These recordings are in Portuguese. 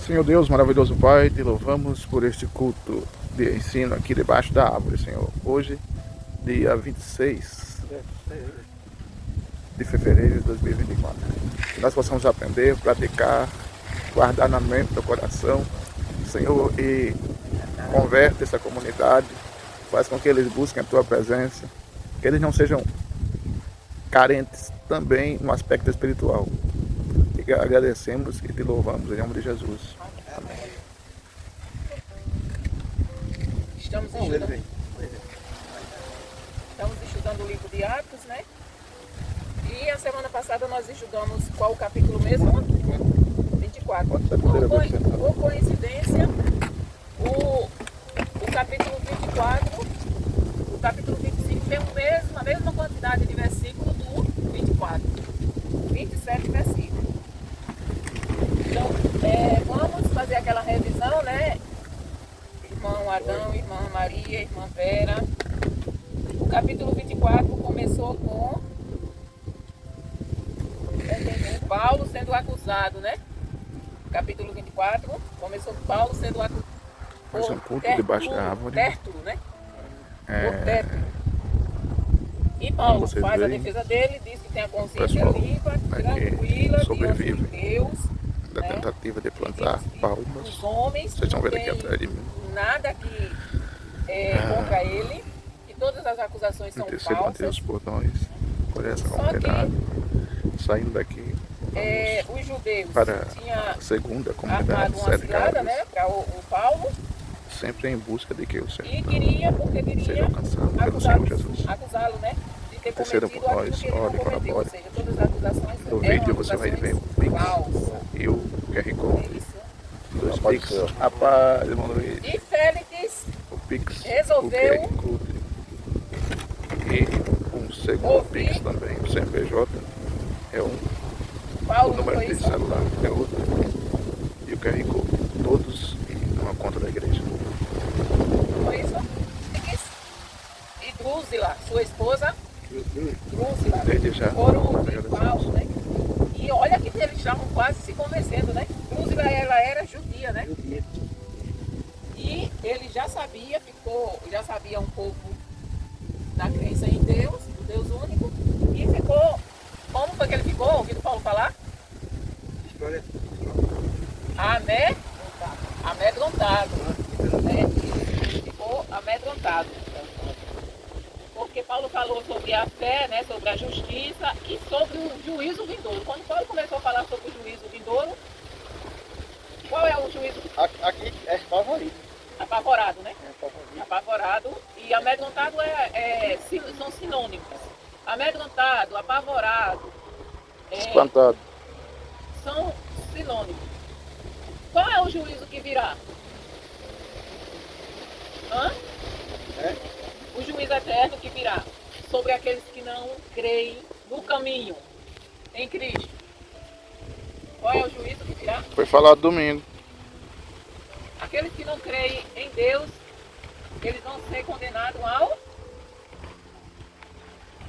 Senhor Deus, maravilhoso Pai, te louvamos por este culto de ensino aqui debaixo da árvore, Senhor. Hoje, dia 26 de fevereiro de 2024. Que nós possamos aprender, praticar, guardar na mente, no coração, Senhor, e converte essa comunidade, faz com que eles busquem a Tua presença, que eles não sejam carentes também no aspecto espiritual. E agradecemos e te louvamos em nome de Jesus. Amém. Estamos estudando o livro de Atos, né? E a semana passada nós estudamos qual o capítulo mesmo? 24. Por coincidência, o capítulo 24, o capítulo 25 tem a mesma quantidade de versículos do 24. 27 versículos. Então, vamos fazer aquela revisão, né? Irmão Adão, irmã Maria, irmã Vera. O capítulo 24 começou com Paulo sendo acusado, né? O capítulo 24 começou com Paulo sendo acusado por Tértulo, né? Por Tértulo. E Paulo faz a defesa dele, diz que tem a consciência limpa, tranquila, diante de Deus. Da tentativa de plantar palmas. Os homens Vocês vão ver não aqui atrás de mim. Nada que contra ele, que todas as acusações são falsas. Deus por nós, por essa comunidade. Saindo daqui, os judeus para tinham a segunda comunidade, uma cilada, né, para o Paulo. Sempre em busca de que o Senhor seja alcançado pelo Senhor Jesus. Acusá-lo, né, de ter Interceda cometido por nós, aquilo que ele não ore, cometeu. colabore. Ou seja, todas as acusações No vídeo você vai ver o Pix e o QR Code. Dois Pix. Rapaz, irmão Luiz. E Félix O Pix, resolveu o QR Code. E um segundo Pix também, o CNPJ é um. Paulo, o número de celular é outro. E o QR Code. Todos em uma conta da igreja. Foi isso? E Drúzila, sua esposa, Drúzila, Desde já. foram de Paulo, né? E olha que eles estavam quase se convencendo, né? Drúzila, ela era judia, né? E ele já sabia um pouco da crença em Deus, do Deus único, e ficou, como foi que ele ficou, ouvindo Paulo falar? Amedrontado, né? Ficou amedrontado. Porque Paulo falou sobre a fé, né, sobre a justiça e sobre o juízo vindouro. Quando Paulo começou a falar sobre o juízo vindouro, qual é o juízo? Aqui é favorito. Apavorado, né? É favorito. Apavorado e amedrontado são sinônimos. Amedrontado, apavorado, Espantado. são sinônimos. Qual é o juízo que virá? O juízo eterno que virá sobre aqueles que não creem no caminho em Cristo. Qual é o juízo que virá? Foi falado domingo. Aqueles que não creem em Deus, eles vão ser condenados ao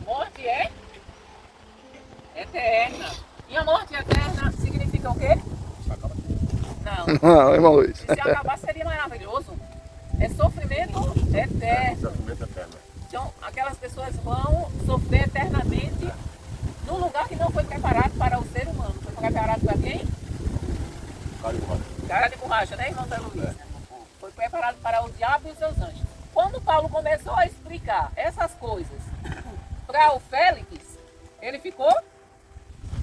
morte eterna. E a morte eterna significa o quê? Não. Não, irmão Luiz. Se acabar seria maravilhoso. É sofrimento eterno. Então, aquelas pessoas vão sofrer eternamente num lugar que não foi preparado para o ser humano. Foi preparado para quem? Cara de borracha, né, irmão Zé Luiz? Foi preparado para o diabo e os seus anjos. Quando Paulo começou a explicar essas coisas para o Félix, ele ficou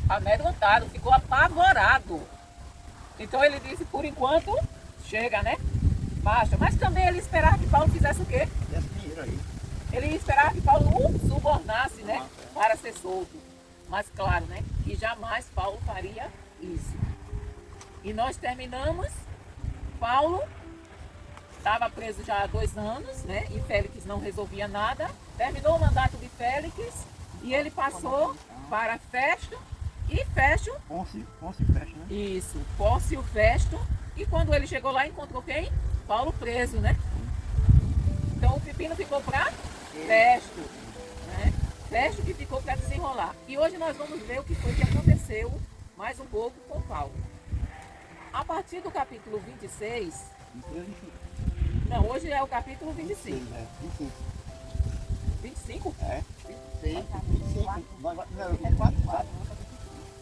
amedrontado, ficou apavorado. Então ele disse, por enquanto, chega, né? Baixa. Mas também ele esperava que Paulo fizesse o quê? Ele esperava que Paulo o subornasse, né? Para ser solto. Mas claro, né? Que jamais Paulo faria isso. E nós terminamos. Paulo estava preso já há 2 anos, né? E Félix não resolvia nada. Terminou o mandato de Félix e ele passou para Festo. E Festo... Pôncio Festo, né? Isso, Pórcio Festo. E quando ele chegou lá, encontrou quem? Paulo preso, né? Então o pepino ficou para Festo, né? Festo que ficou para desenrolar. E hoje nós vamos ver o que foi que aconteceu mais um pouco com Paulo. a partir do capítulo 26, 23, 25. não, hoje é o capítulo 25. É, 25. 25? É. 26, 25. Não, 24, 4.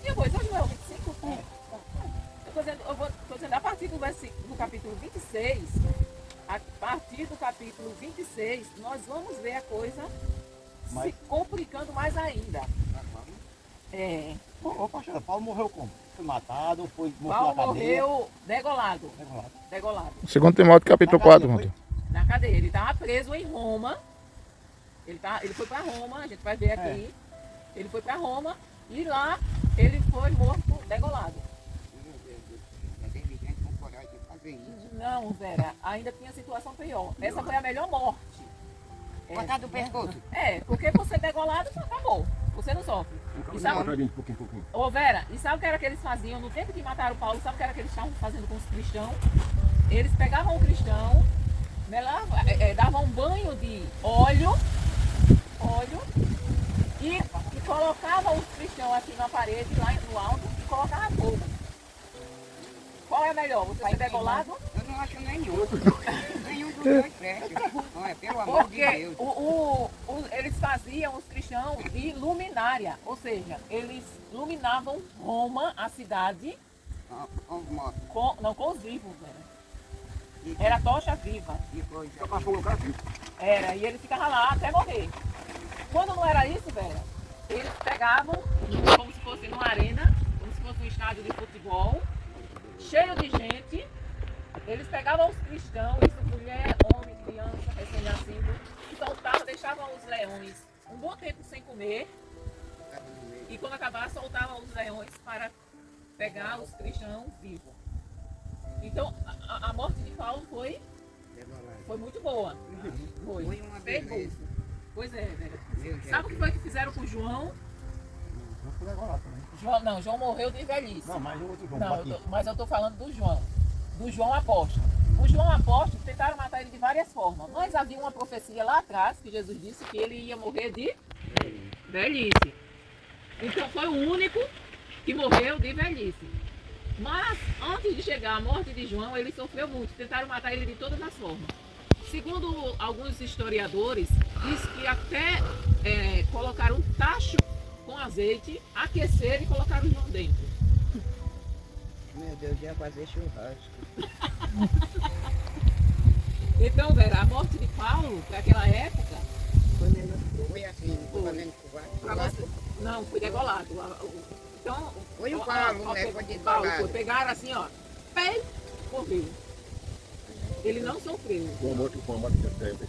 E depois, hoje não é o 25? Tô dizendo, a partir do capítulo 26, a partir do capítulo 26, nós vamos ver a coisa se complicando mais ainda. É, Ô, pastor, Paulo morreu como? Foi matado ou foi morto Paulo na cadeia? morreu degolado. Regulado. Degolado. 2 Timóteo capítulo Na 4, cadeia, irmão. Na cadeia. Ele estava preso em Roma. Ele foi para Roma, a gente vai ver aqui. Ele foi para Roma e lá ele foi morto degolado. Não, Vera, ainda tinha situação pior. Essa foi a melhor morte. Cortado do pescoço. É, porque você degolado, acabou. Você não sofre. E sabe, ô Vera, e sabe o que era que eles faziam no tempo que mataram Paulo? Sabe o que era que eles estavam fazendo com os cristãos? Eles pegavam o cristão, davam um banho de óleo e colocavam os cristãos aqui na parede, lá no alto, e colocavam fogo. Qual é melhor? Você ser degolado? Eu não acho nenhum. Nenhum dos dois presta. Olha, pelo amor de Porque Deus. eles faziam os cristãos de luminária, ou seja, eles iluminavam Roma, a cidade, com os vivos, né? Era tocha viva. Era, e ele ficava lá até morrer. Quando não era isso, Vera, eles pegavam, como se fosse numa arena, como se fosse um estádio de futebol, cheio de gente, eles pegavam os cristãos, isso, mulher, homem, criança, recém-nascido, e soltavam, deixavam os leões um bom tempo sem comer, e quando acabar, soltavam os leões para pegar os cristãos vivos. Então, a morte de Paulo foi muito boa. Foi uma Fez beleza. bolso. Pois é, Vera. Meu Deus. Sabe o que foi que fizeram com João? Não foi agora também. João morreu de velhice. Não, mas o outro João Não, Batista. mas eu tô falando do João Apóstolo. O João Apóstolo tentaram matar ele de várias formas, mas havia uma profecia lá atrás que Jesus disse que ele ia morrer de velhice. Então foi o único que morreu de velhice. Mas antes de chegar à morte de João, ele sofreu muito, tentaram matar ele de todas as formas. Segundo alguns historiadores, diz que até colocaram um tacho com azeite, aqueceram e colocaram o João dentro. Meu Deus, ia fazer churrasco. Então, Vera, a morte de Paulo, para aquela época, Foi assim, tô fazendo pra churrasco. você, não, foi degolado. Então, Foi o Paulo, né? Foi Paulo degolado. foi, pegaram assim, ó, pé, morreu. Ele não sofreu.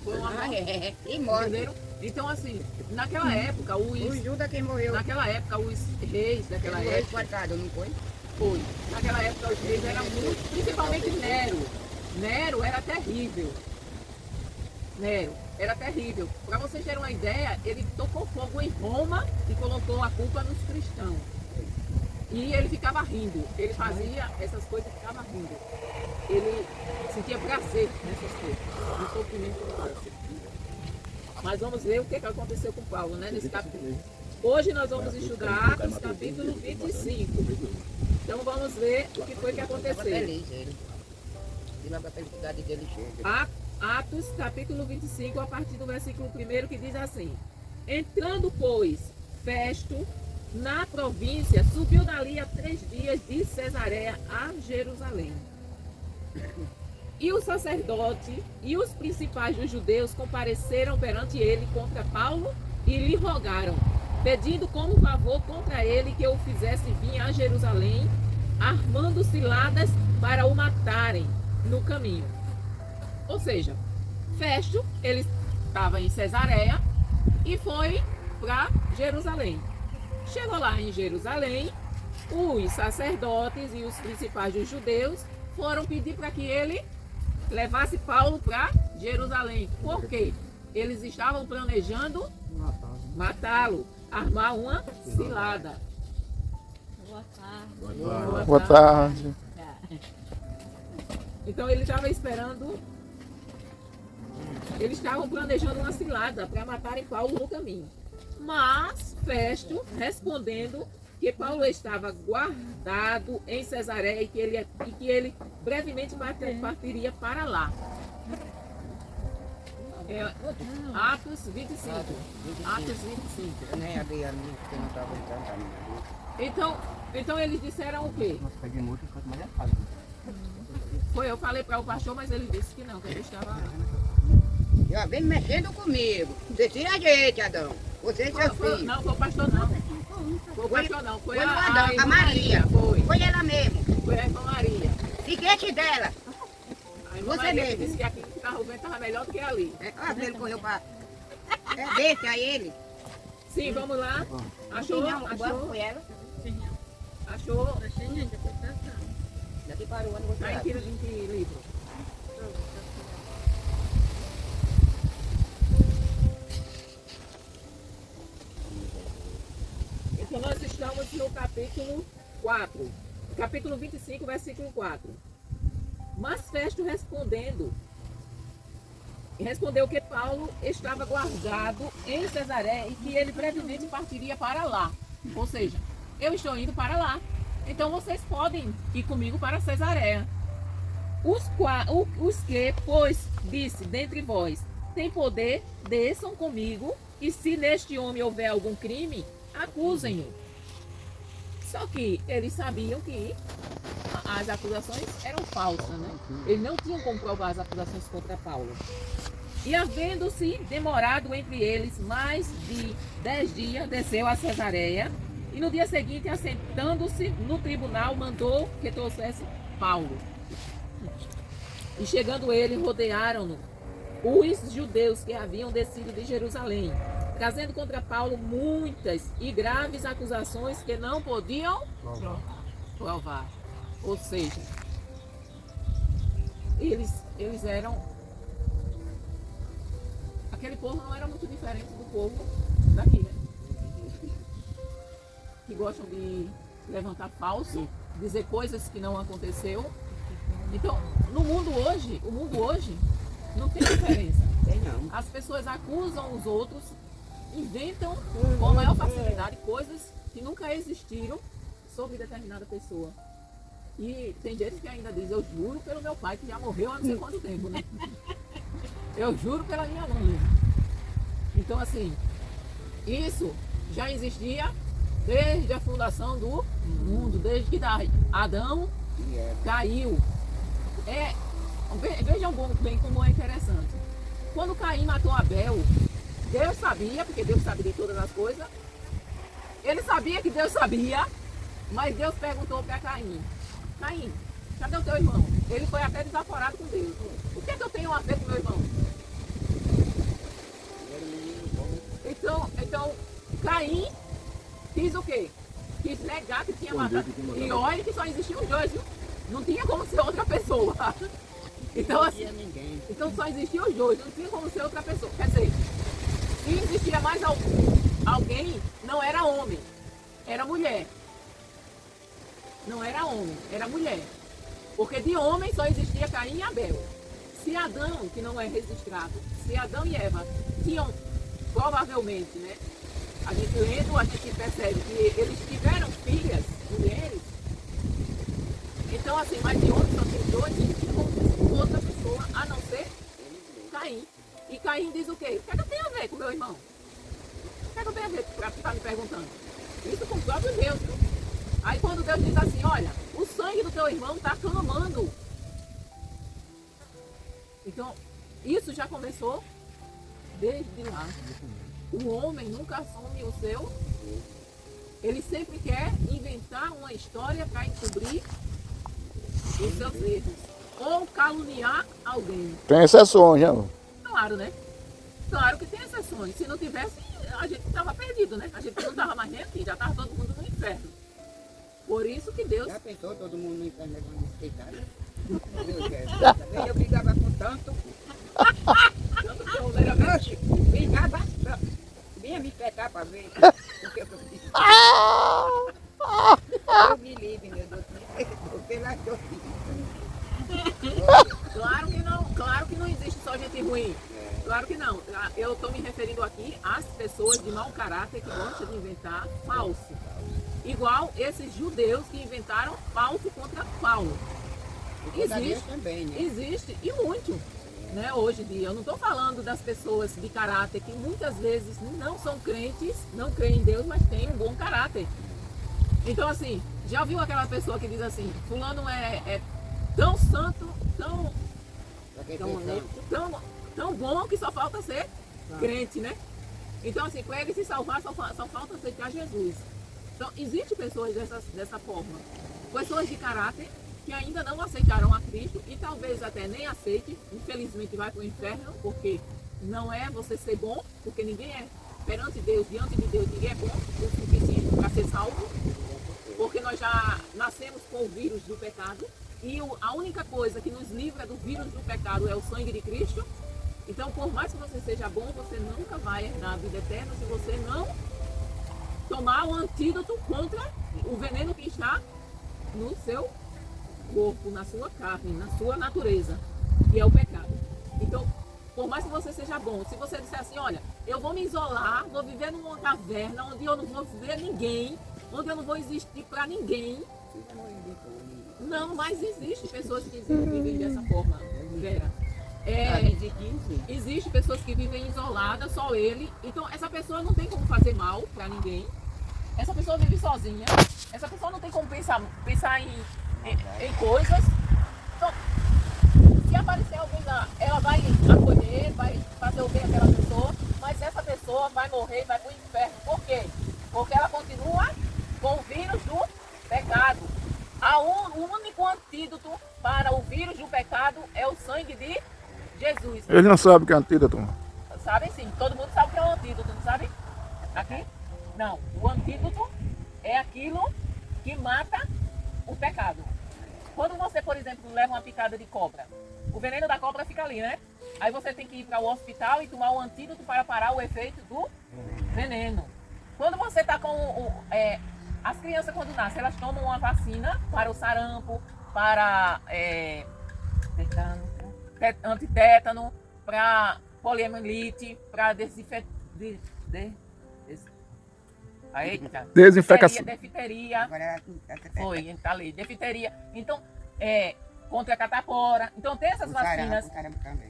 Foi uma Ah, morte, é. E morre. entenderam? Então, assim, naquela época, O Judas quem morreu. os reis daquela Ele morreu época, esforçado, não foi? foi. Naquela época, os reis eram muito, principalmente Nero. Nero era terrível. Nero era terrível. Para vocês terem uma ideia, ele tocou fogo em Roma e colocou a culpa nos cristãos. E ele ficava rindo. Ele fazia essas coisas e ficava rindo. Ele sentia prazer nessas coisas, no sofrimento do Paulo. Mas vamos ver o que aconteceu com Paulo, né, nesse capítulo. Hoje nós vamos estudar Atos capítulo 25. Então vamos ver o que foi que Estava aconteceu. feliz ele. E logo a felicidade dele chega. Atos capítulo 25, a partir do versículo 1, que diz assim: Entrando, pois, Festo na província, subiu dali a 3 dias de Cesareia a Jerusalém. E o sacerdote e os principais dos judeus compareceram perante ele contra Paulo e lhe rogaram, pedindo como favor contra ele que o fizesse vir a Jerusalém, armando ciladas para o matarem no caminho. Ou seja, Festo, ele estava em Cesareia e foi para Jerusalém. Chegou lá em Jerusalém, os sacerdotes e os principais dos judeus foram pedir para que ele levasse Paulo para Jerusalém. Por quê? Eles estavam planejando matá-lo, armar uma cilada. Boa tarde. Boa tarde. Então ele estava esperando, eles estavam planejando uma cilada para matarem Paulo no caminho. Mas Festo, respondendo, que Paulo estava guardado em Cesareia e que ele brevemente partiria para lá. Atos 25. Atos 25. Eu nem abri a minha, porque não estava entrando a minha. Então eles disseram o quê? Nós pedimos muito, quanto mais é fácil. Eu falei para o pastor, mas ele disse que não, que ele estava lá. Já vem mexendo comigo. Você se ajeite, Adão. Você e seu filho. Não, foi o pastor não. Foi o pastor não, foi Foi o a Adão, a irmã Maria. Foi. Foi ela mesmo. Foi a irmã Maria. Fiquete dela. A irmã Você Maria mesmo. disse que aqui que o vento estava melhor do que ali. Olha, ele correu para... Deixa ele. Sim, vamos lá. Achou? Não, o banco Achou? foi ela. Achou? Achei a interpretação. Daqui para o ano você Tá em que livro? Então nós estamos no capítulo 4. Capítulo 25, versículo 4. Mas Festo respondeu que Paulo estava guardado em Cesareia e que ele brevemente partiria para lá. Ou seja, eu estou indo para lá. Então vocês podem ir comigo para Cesareia. Os que, pois, disse dentre vós, tem poder, desçam comigo, e se neste homem houver algum crime, acusem-o. Só que eles sabiam que as acusações eram falsas, né? Eles não tinham como provar as acusações contra Paulo. E havendo-se demorado entre eles mais de 10 dias, desceu a Cesareia, e no dia seguinte, assentando-se no tribunal, mandou que trouxesse Paulo. E chegando ele, rodearam-no os judeus que haviam descido de Jerusalém, trazendo contra Paulo muitas e graves acusações que não podiam provar. Ou seja, eles eram... Aquele povo não era muito diferente do povo daqui, né? Que gostam de levantar falso, dizer coisas que não aconteceu. Então, o mundo hoje não tem diferença. Tem não. As pessoas acusam os outros, inventam com a maior facilidade coisas que nunca existiram sobre determinada pessoa. E tem gente que ainda diz, eu juro pelo meu pai que já morreu há não sei quanto tempo, né? Eu juro pela minha mãe. Então, assim, isso já existia desde a fundação do mundo, desde que Adão caiu. Vejam bem como é interessante. Quando Caim matou Abel, Deus sabia, porque Deus sabia de todas as coisas. Ele sabia que Deus sabia, mas Deus perguntou para Caim: Caim, cadê o teu irmão? Ele foi até desaforado com Deus. O que é que eu tenho a ver com meu irmão? Então Caim quis o quê? Quis negar que tinha matado. E olha que só existiam os dois, viu? Não tinha como ser outra pessoa. Então, assim, então só existiam os dois, não tinha como ser outra pessoa. Quer dizer, se existia mais alguém, não era homem, era mulher. Não era homem, era mulher. Porque de homem só existia Caim e Abel. Se Adão, que não é registrado, se Adão e Eva tinham, provavelmente, né? A gente lendo, a gente percebe que eles tiveram filhas, mulheres. Então, assim, mas de homem só tem dois, não tinha como ser outra pessoa, a não ser Caim. E Caim diz o quê? O que é que eu tenho a ver com meu irmão? O que é que eu tenho a ver para ficar me perguntando? Isso com o próprio Deus, viu? Aí quando Deus diz assim, olha, o sangue do teu irmão está clamando. Então, isso já começou desde lá. O homem nunca assume o seu. Ele sempre quer inventar uma história para encobrir os seus erros. Ou caluniar alguém. Tem exceções, né? Claro, né? Claro que tem exceções. Se não tivesse, a gente estava perdido, né? A gente não estava mais nem aqui, já estava todo mundo no inferno. Por isso que Deus... Já pensou todo mundo no inferno levando esquecado? Eu brigava com tanto. Tanto que eu era Oxe, brigava. Vinha me pegar para ver o que eu fiz. Eu me livre, meu Deus. Pelas duas. Claro que não existe só gente ruim. Claro que não. Eu estou me referindo aqui às pessoas de mau caráter que gostam de inventar falso. igual esses judeus que inventaram falso contra Paulo. Existe também, né? Existe, e muito, né, hoje em dia. Eu não estou falando das pessoas de caráter que muitas vezes não são crentes, não creem em Deus, mas têm um bom caráter. Então, assim, já viu aquela pessoa que diz assim, fulano é tão santo, tão bom que só falta ser crente, né? Então, assim, para ele se salvar, só falta aceitar Jesus. Então, existem pessoas dessa forma. Pessoas de caráter que ainda não aceitaram a Cristo e talvez até nem aceite, infelizmente vai para o inferno, porque não é você ser bom, porque ninguém é perante Deus, diante de Deus, ninguém é bom o suficiente para ser salvo, porque nós já nascemos com o vírus do pecado e a única coisa que nos livra do vírus do pecado é o sangue de Cristo. Então, por mais que você seja bom, você nunca vai herdar a vida eterna se você não tomar o antídoto contra o veneno que está no seu corpo, na sua carne, na sua natureza, que é o pecado. Então, por mais que você seja bom, se você disser assim, olha, eu vou me isolar, vou viver numa caverna onde eu não vou ver ninguém, onde eu não vou existir para ninguém. Não, mas existe pessoas que vivem dessa forma, Vera. Existe pessoas que vivem isoladas, só ele. Então, essa pessoa não tem como fazer mal para ninguém. Essa pessoa vive sozinha. Essa pessoa não tem como pensar em coisas. Então, se aparecer alguém lá, ela vai acolher, vai fazer o bem àquela pessoa, mas essa pessoa vai morrer e vai para o inferno. Por quê? Porque ela continua com o vírus do pecado. O único antídoto para o vírus do pecado é o sangue de Jesus. Ele não sabe o que é antídoto. Sabem sim, todo mundo sabe o que é o antídoto, não sabe? Aqui? Não, o antídoto é aquilo que mata o pecado. Quando você, por exemplo, leva uma picada de cobra, o veneno da cobra fica ali, né? Aí você tem que ir para o hospital e tomar o antídoto para parar o efeito do veneno. Quando você está com as crianças, quando nascem, elas tomam uma vacina para o sarampo, para antitétano, para poliomielite, para defteria. Foi, tá ali, defteria. Então, contra a catapora. Então tem essas vacinas.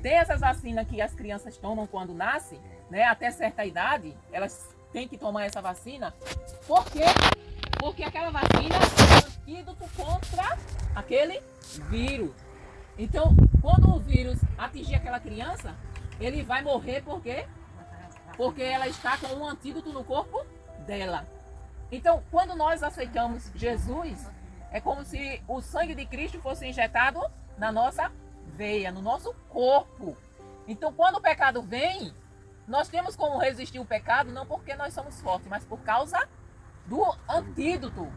Tem essas vacinas que as crianças tomam quando nascem, né? Até certa idade, elas têm que tomar essa vacina. Por quê? Porque aquela vacina é um antídoto contra aquele vírus. Então, quando o vírus atingir aquela criança, ele vai morrer por quê? Porque ela está com um antídoto no corpo dela. Então, quando nós aceitamos Jesus, é como se o sangue de Cristo fosse injetado na nossa veia, no nosso corpo. Então, quando o pecado vem, nós temos como resistir o pecado, não porque nós somos fortes, mas por causa do antídoto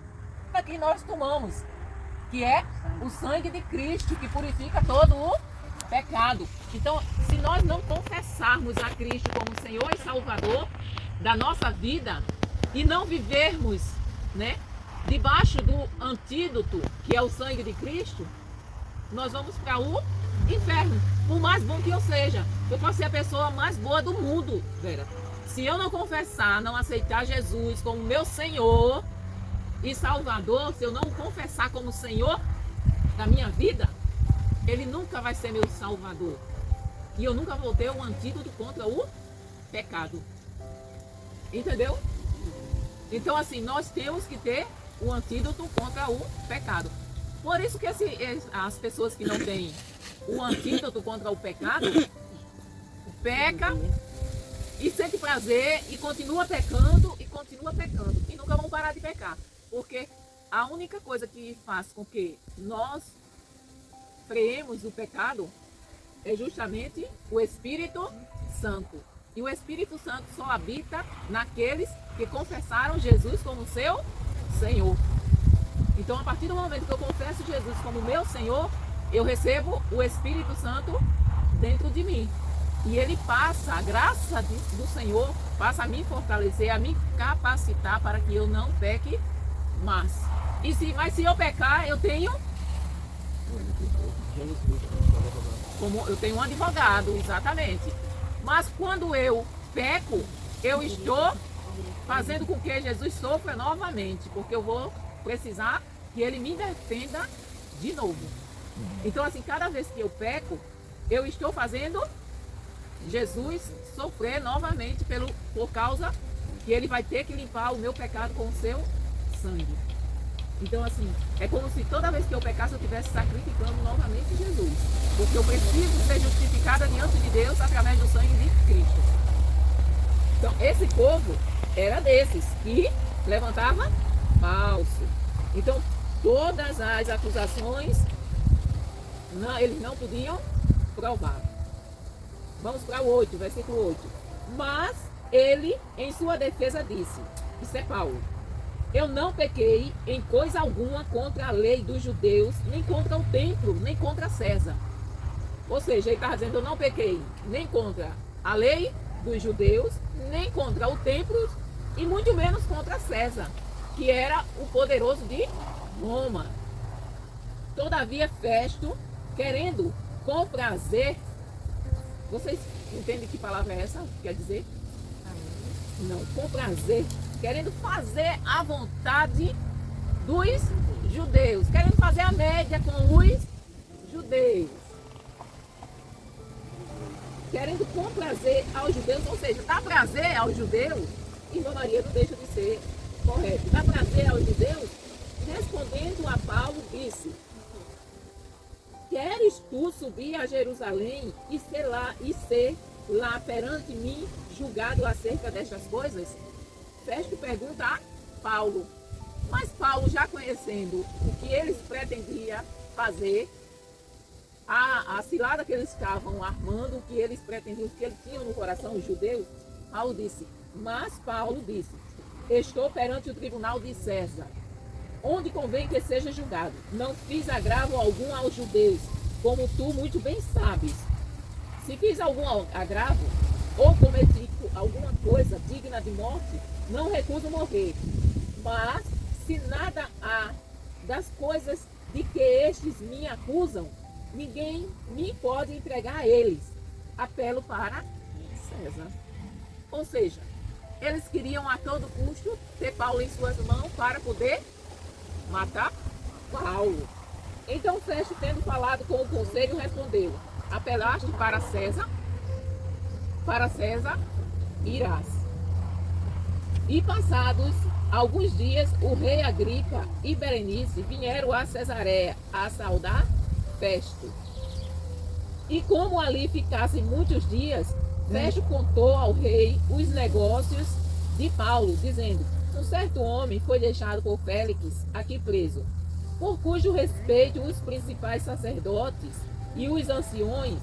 que nós tomamos, que é o sangue de Cristo, que purifica todo o pecado. Então, se nós não confessarmos a Cristo como Senhor e Salvador da nossa vida e não vivermos, né, debaixo do antídoto, que é o sangue de Cristo, nós vamos para o inferno. Por mais bom que eu seja, eu posso ser a pessoa mais boa do mundo, Vera. Se eu não confessar, não aceitar Jesus como meu Senhor e Salvador, se eu não confessar como Senhor da minha vida, Ele nunca vai ser meu Salvador. E eu nunca vou ter um antídoto contra o pecado. Entendeu? Então, assim, nós temos que ter o antídoto contra o pecado. Por isso que as pessoas que não têm o antídoto contra o pecado, peca e sente prazer e continua pecando e nunca vão parar de pecar. Porque a única coisa que faz com que nós freemos o pecado é justamente o Espírito Santo. E o Espírito Santo só habita naqueles que confessaram Jesus como seu Senhor. Então, a partir do momento que eu confesso Jesus como meu Senhor, eu recebo o Espírito Santo dentro de mim. E ele passa, a graça do Senhor, passa a me fortalecer, a me capacitar para que eu não peque mais. Mas se eu pecar, eu tenho um advogado, exatamente. Mas quando eu peco, eu estou fazendo com que Jesus sofra novamente, porque eu vou precisar que ele me defenda de novo. Então, assim, cada vez que eu peco, eu estou fazendo Jesus sofrer novamente por causa que ele vai ter que limpar o meu pecado com o seu sangue. Então, assim, é como se toda vez que eu pecasse, eu estivesse sacrificando novamente Jesus. Porque eu preciso ser justificada diante de Deus através do sangue de Cristo. Então, esse povo era desses que levantava falso. Então, todas as acusações, eles não podiam provar. Vamos para o 8, versículo 8. Mas ele, em sua defesa, disse, isso é Paulo, eu não pequei em coisa alguma contra a lei dos judeus, nem contra o templo, nem contra César. Ou seja, ele está dizendo, eu não pequei nem contra a lei dos judeus, nem contra o templo, e muito menos contra César, que era o poderoso de Roma. Todavia, Festo, querendo com prazer, vocês entendem que palavra é essa? Quer dizer? Não, com prazer, querendo fazer a vontade dos judeus, querendo fazer a média com os judeus, querendo com prazer aos judeus, ou seja, dá prazer aos judeus, irmã Maria não deixa de ser correto, dá prazer aos judeus, respondendo a Paulo, disse, queres tu subir a Jerusalém e ser lá perante mim julgado acerca destas coisas? Festo pergunta a Paulo. Mas Paulo, já conhecendo o que eles pretendiam fazer, a cilada que eles estavam armando, o que eles pretendiam, o que eles tinham no coração, os judeus, Paulo disse, estou perante o tribunal de César, onde convém que seja julgado. Não fiz agravo algum aos judeus, como tu muito bem sabes. Se fiz algum agravo, ou cometi alguma coisa digna de morte, não recuso morrer. Mas, se nada há das coisas de que estes me acusam, ninguém me pode entregar a eles. Apelo para César. Ou seja, eles queriam a todo custo ter Paulo em suas mãos para poder matar Paulo. Então Festo, tendo falado com o conselho, respondeu, apelaste para César irás. E passados alguns dias, o rei Agripa e Berenice vieram a Cesareia a saudar Festo. E como ali ficassem muitos dias, Festo contou ao rei os negócios de Paulo, dizendo, um certo homem foi deixado por Félix aqui preso, por cujo respeito os principais sacerdotes e os anciãos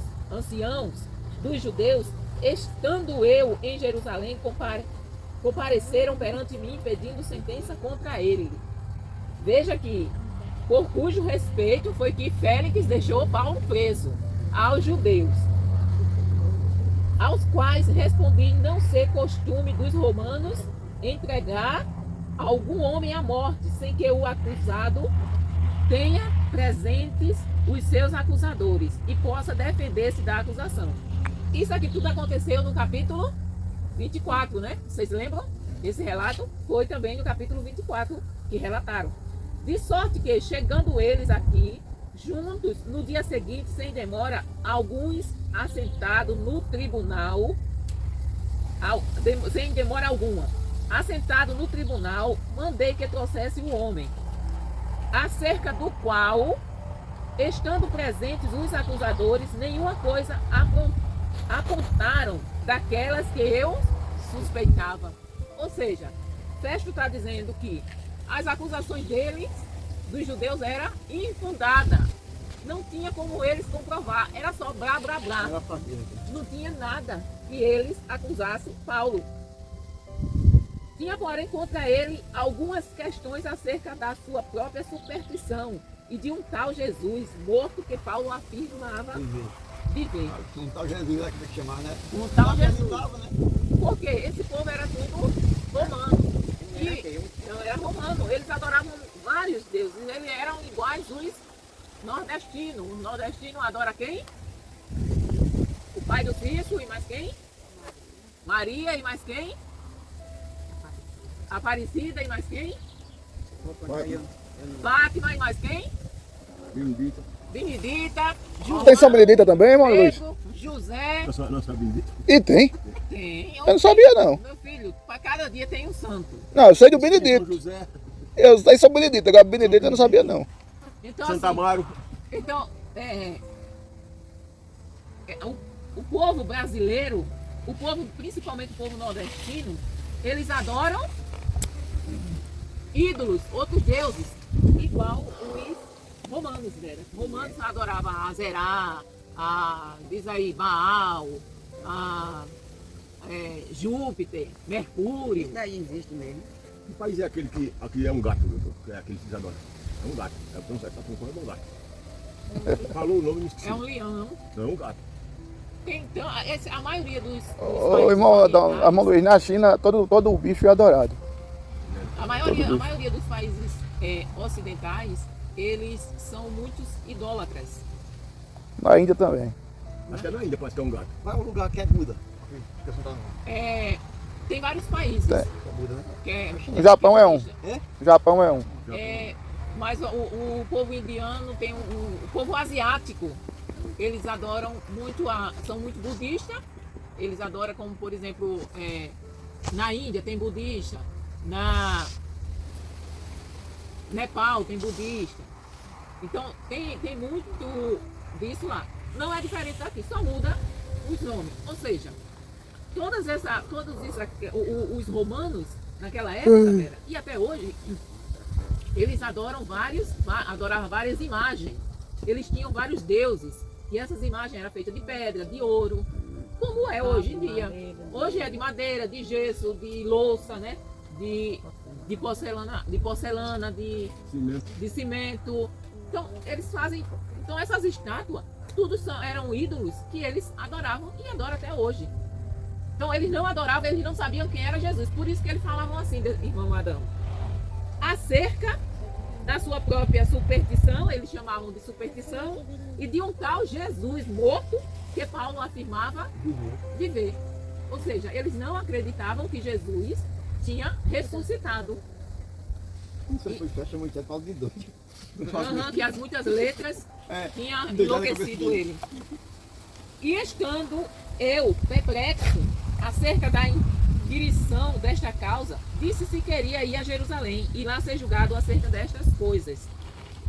dos judeus, estando eu em Jerusalém, compareceram perante mim pedindo sentença contra ele. Veja que, por cujo respeito foi que Félix deixou Paulo preso aos judeus, aos quais respondi não ser costume dos romanos entregar algum homem à morte, sem que o acusado tenha presentes os seus acusadores e possa defender-se da acusação. Isso aqui tudo aconteceu no capítulo 24, né? Vocês lembram? Esse relato foi também no capítulo 24 que relataram. De sorte que, chegando eles aqui, juntos, no dia seguinte, sem demora, alguns assentados no tribunal, sem demora alguma, assentado no tribunal, mandei que trouxesse um homem, acerca do qual, estando presentes os acusadores, nenhuma coisa apontaram daquelas que eu suspeitava. Ou seja, Festo está dizendo que as acusações deles, dos judeus, era infundada. Não tinha como eles comprovar, era só blá blá blá. Não tinha nada que eles acusassem Paulo. Tinha, porém, contra ele algumas questões acerca da sua própria superstição e de um tal Jesus, morto, que Paulo afirmava viver. Um tal Jesus lá que vai chamar, né? Um tal Jesus. Né? Porque esse povo era tudo romano. Não era romano. Eles adoravam vários deuses. Eles eram iguais os nordestinos. O nordestino adora quem? O pai do Cristo e mais quem? Maria e mais quem? Aparecida e mais quem? Fátima. Fátima e mais quem? Benedita. Benedita. Tem São Benedita também, irmão Luiz? Pedro, José. Nossa Benedita. E tem. Tem. Eu não sabia, não. Meu filho, para cada dia tem um santo. Não, eu sei do São Benedito. José. Eu sei São Benedito, agora Benedito eu não sabia, não. Então, Santa assim, Amaro. então o povo brasileiro, o povo, principalmente o povo nordestino, eles adoram ídolos, outros deuses, igual os romanos, né? Romanos adoravam a Zerá, diz aí, Baal, Júpiter, Mercúrio. Isso daí existe mesmo. Que país é aquele que aqui é um gato, doutor? É aquele que vocês adoram? É um gato. É um gato. Falou o nome, não esqueci. É um leão. Não, é um gato. Então, a maioria dos Ô, países irmão, ocidentais- irmão Luiz, na China todo o bicho é adorado. A maioria dos países ocidentais, eles são muitos idólatras. Na Índia também. Acho que é na Índia, parece que é um gato. Qual é o lugar que é Buda? Tem vários países. Tem. É Buda, né? Que é, O Japão é um. O Japão é um. Mas o povo indiano tem o povo asiático. Eles adoram muito, são muito budistas. Eles adoram, como por exemplo, na Índia tem budista, na Nepal tem budista. Então tem muito disso lá. Não é diferente daqui, só muda os nomes. Ou seja, os romanos naquela época, Vera, e até hoje, eles adoravam várias imagens. Eles tinham vários deuses. E essas imagens eram feitas de pedra, de ouro, como é hoje em dia. Hoje é de madeira, de gesso, de louça, né? De porcelana, de cimento. Então, eles fazem. Então, essas estátuas, eram ídolos que eles adoravam e adoram até hoje. Então, eles não adoravam, eles não sabiam quem era Jesus. Por isso que eles falavam assim, irmão Adão. Acerca da sua própria superstição, eles chamavam de superstição, e de um tal Jesus morto, que Paulo afirmava viver. Ou seja, eles não acreditavam que Jesus tinha ressuscitado. Isso foi festa muito Paulo de doido. Que as muitas letras tinham enlouquecido ele. E estando eu perplexo acerca da inquirição desta causa, disse se queria ir a Jerusalém e lá ser julgado acerca destas coisas.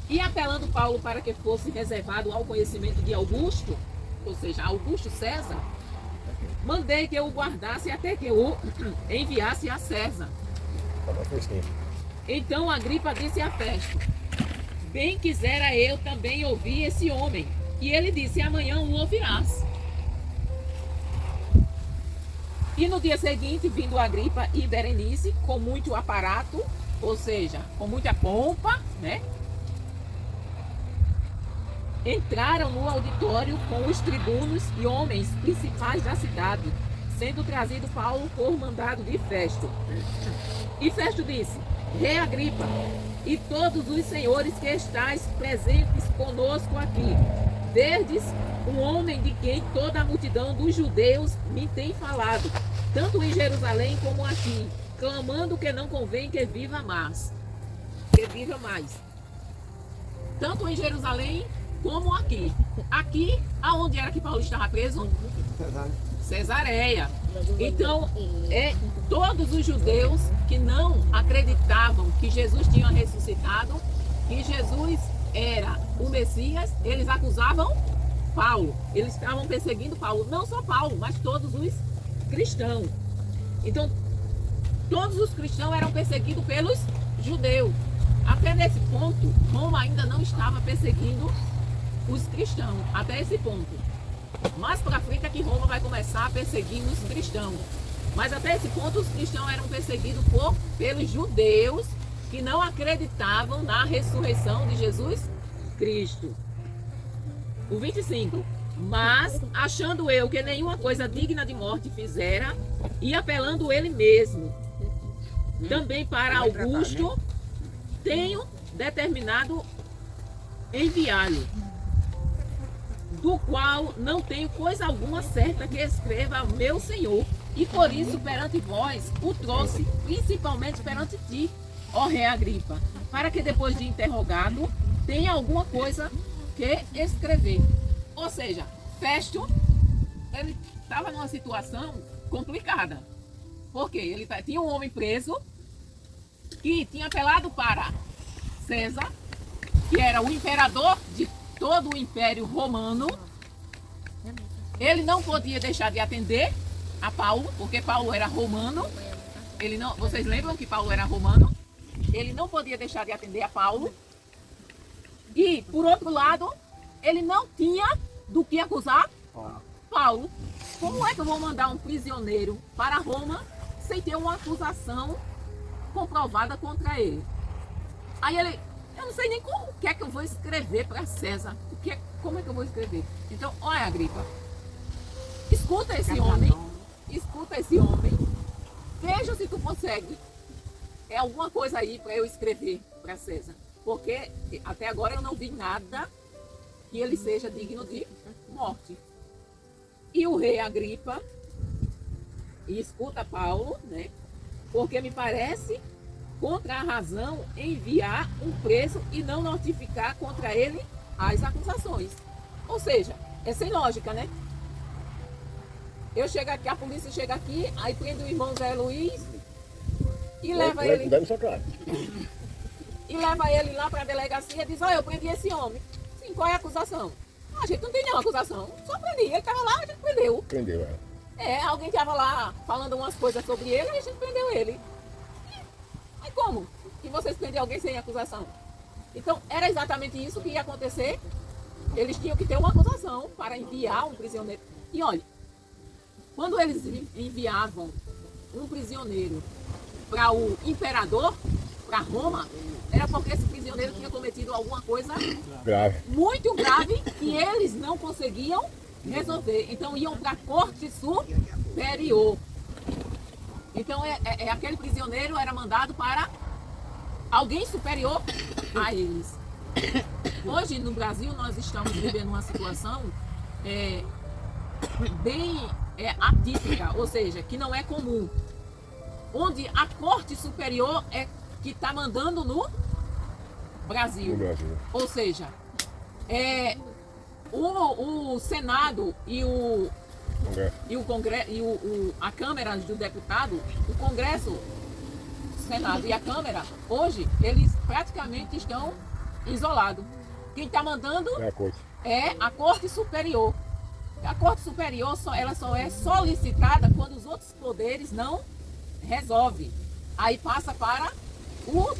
E apelando Paulo para que fosse reservado ao conhecimento de Augusto, ou seja, Augusto César, mandei que eu o guardasse até que eu o enviasse a César. Então Agripa disse a Festo: bem quisera eu também ouvir esse homem. E ele disse: amanhã o ouvirás. E no dia seguinte, vindo Agripa e Berenice, com muito aparato, ou seja, com muita pompa, né? Entraram no auditório com os tribunos e homens principais da cidade, sendo trazido Paulo por mandado de Festo. E Festo disse: Rei Agripa, e todos os senhores que estáis presentes conosco aqui, verdes um homem de quem toda a multidão dos judeus me tem falado, tanto em Jerusalém como aqui, clamando que não convém que viva mais. Tanto em Jerusalém como aqui. Aqui, aonde era que Paulo estava preso? Cesareia. Então, todos os judeus que não acreditavam que Jesus tinha ressuscitado, que Jesus era o Messias, eles acusavam Paulo. Eles estavam perseguindo Paulo. Não só Paulo, mas todos os cristãos. Então, todos os cristãos eram perseguidos pelos judeus. Até nesse ponto, Roma ainda não estava perseguindo os cristãos. Até esse ponto. Mais para frente é que Roma vai começar a perseguir os cristãos. Mas até esse ponto os cristãos eram perseguidos pelos judeus que não acreditavam na ressurreição de Jesus Cristo. O 25. Mas, achando eu que nenhuma coisa digna de morte fizera, e apelando ele mesmo, também para Augusto, tenho determinado enviá-lo, do qual não tenho coisa alguma certa que escreva ao meu Senhor, E por isso, perante vós, o trouxe, principalmente perante ti, ó rei Agripa, para que depois de interrogado, tenha alguma coisa que escrever. Ou seja, Festo, ele estava numa situação complicada. Porque ele tinha um homem preso que tinha apelado para César, que era o imperador de todo o Império Romano. Ele não podia deixar de atender a Paulo, porque Paulo era romano. Ele não, vocês lembram que Paulo era romano? Ele não podia deixar de atender a Paulo. E, por outro lado, ele não tinha do que acusar Paulo. Como é que eu vou mandar um prisioneiro para Roma sem ter uma acusação comprovada contra ele? Aí ele, eu não sei nem o que é que eu vou escrever para César. Como é que eu vou escrever? Então, olha, Agripa, escuta esse homem, veja se tu consegue. É alguma coisa aí para eu escrever para César. Porque até agora eu não vi nada que ele seja digno de morte. E o rei Agripa escuta Paulo, né? Porque me parece contra a razão enviar um preso e não notificar contra ele as acusações. Ou seja, é sem lógica, né? Eu chego aqui, a polícia chega aqui, aí prende o irmão Zé Luiz e leva ele. E leva ele lá para a delegacia e diz, olha, eu prendi esse homem. Sim, qual é a acusação? A gente não tem nenhuma acusação. Só prendi. Ele estava lá, a gente prendeu. Prendeu, alguém estava lá falando umas coisas sobre ele e a gente prendeu ele. Aí como? Que vocês prendem alguém sem acusação? Então, era exatamente isso que ia acontecer. Eles tinham que ter uma acusação para enviar um prisioneiro. E olha, quando eles enviavam um prisioneiro para o imperador, para Roma, era porque esse prisioneiro tinha cometido alguma coisa muito grave que eles não conseguiam resolver. Então iam para a corte superior. Então aquele prisioneiro era mandado para alguém superior a eles. Hoje no Brasil nós estamos vivendo uma situação bem atípica, ou seja, que não é comum. Onde a corte superior é que está mandando no Brasil. Ou seja, o Senado e a Câmara do Deputado, o Congresso, o Senado e a Câmara, hoje, eles praticamente estão isolados. Quem está mandando é a Corte Superior. A Corte Superior ela só é solicitada quando os outros poderes não resolvem. Aí passa para o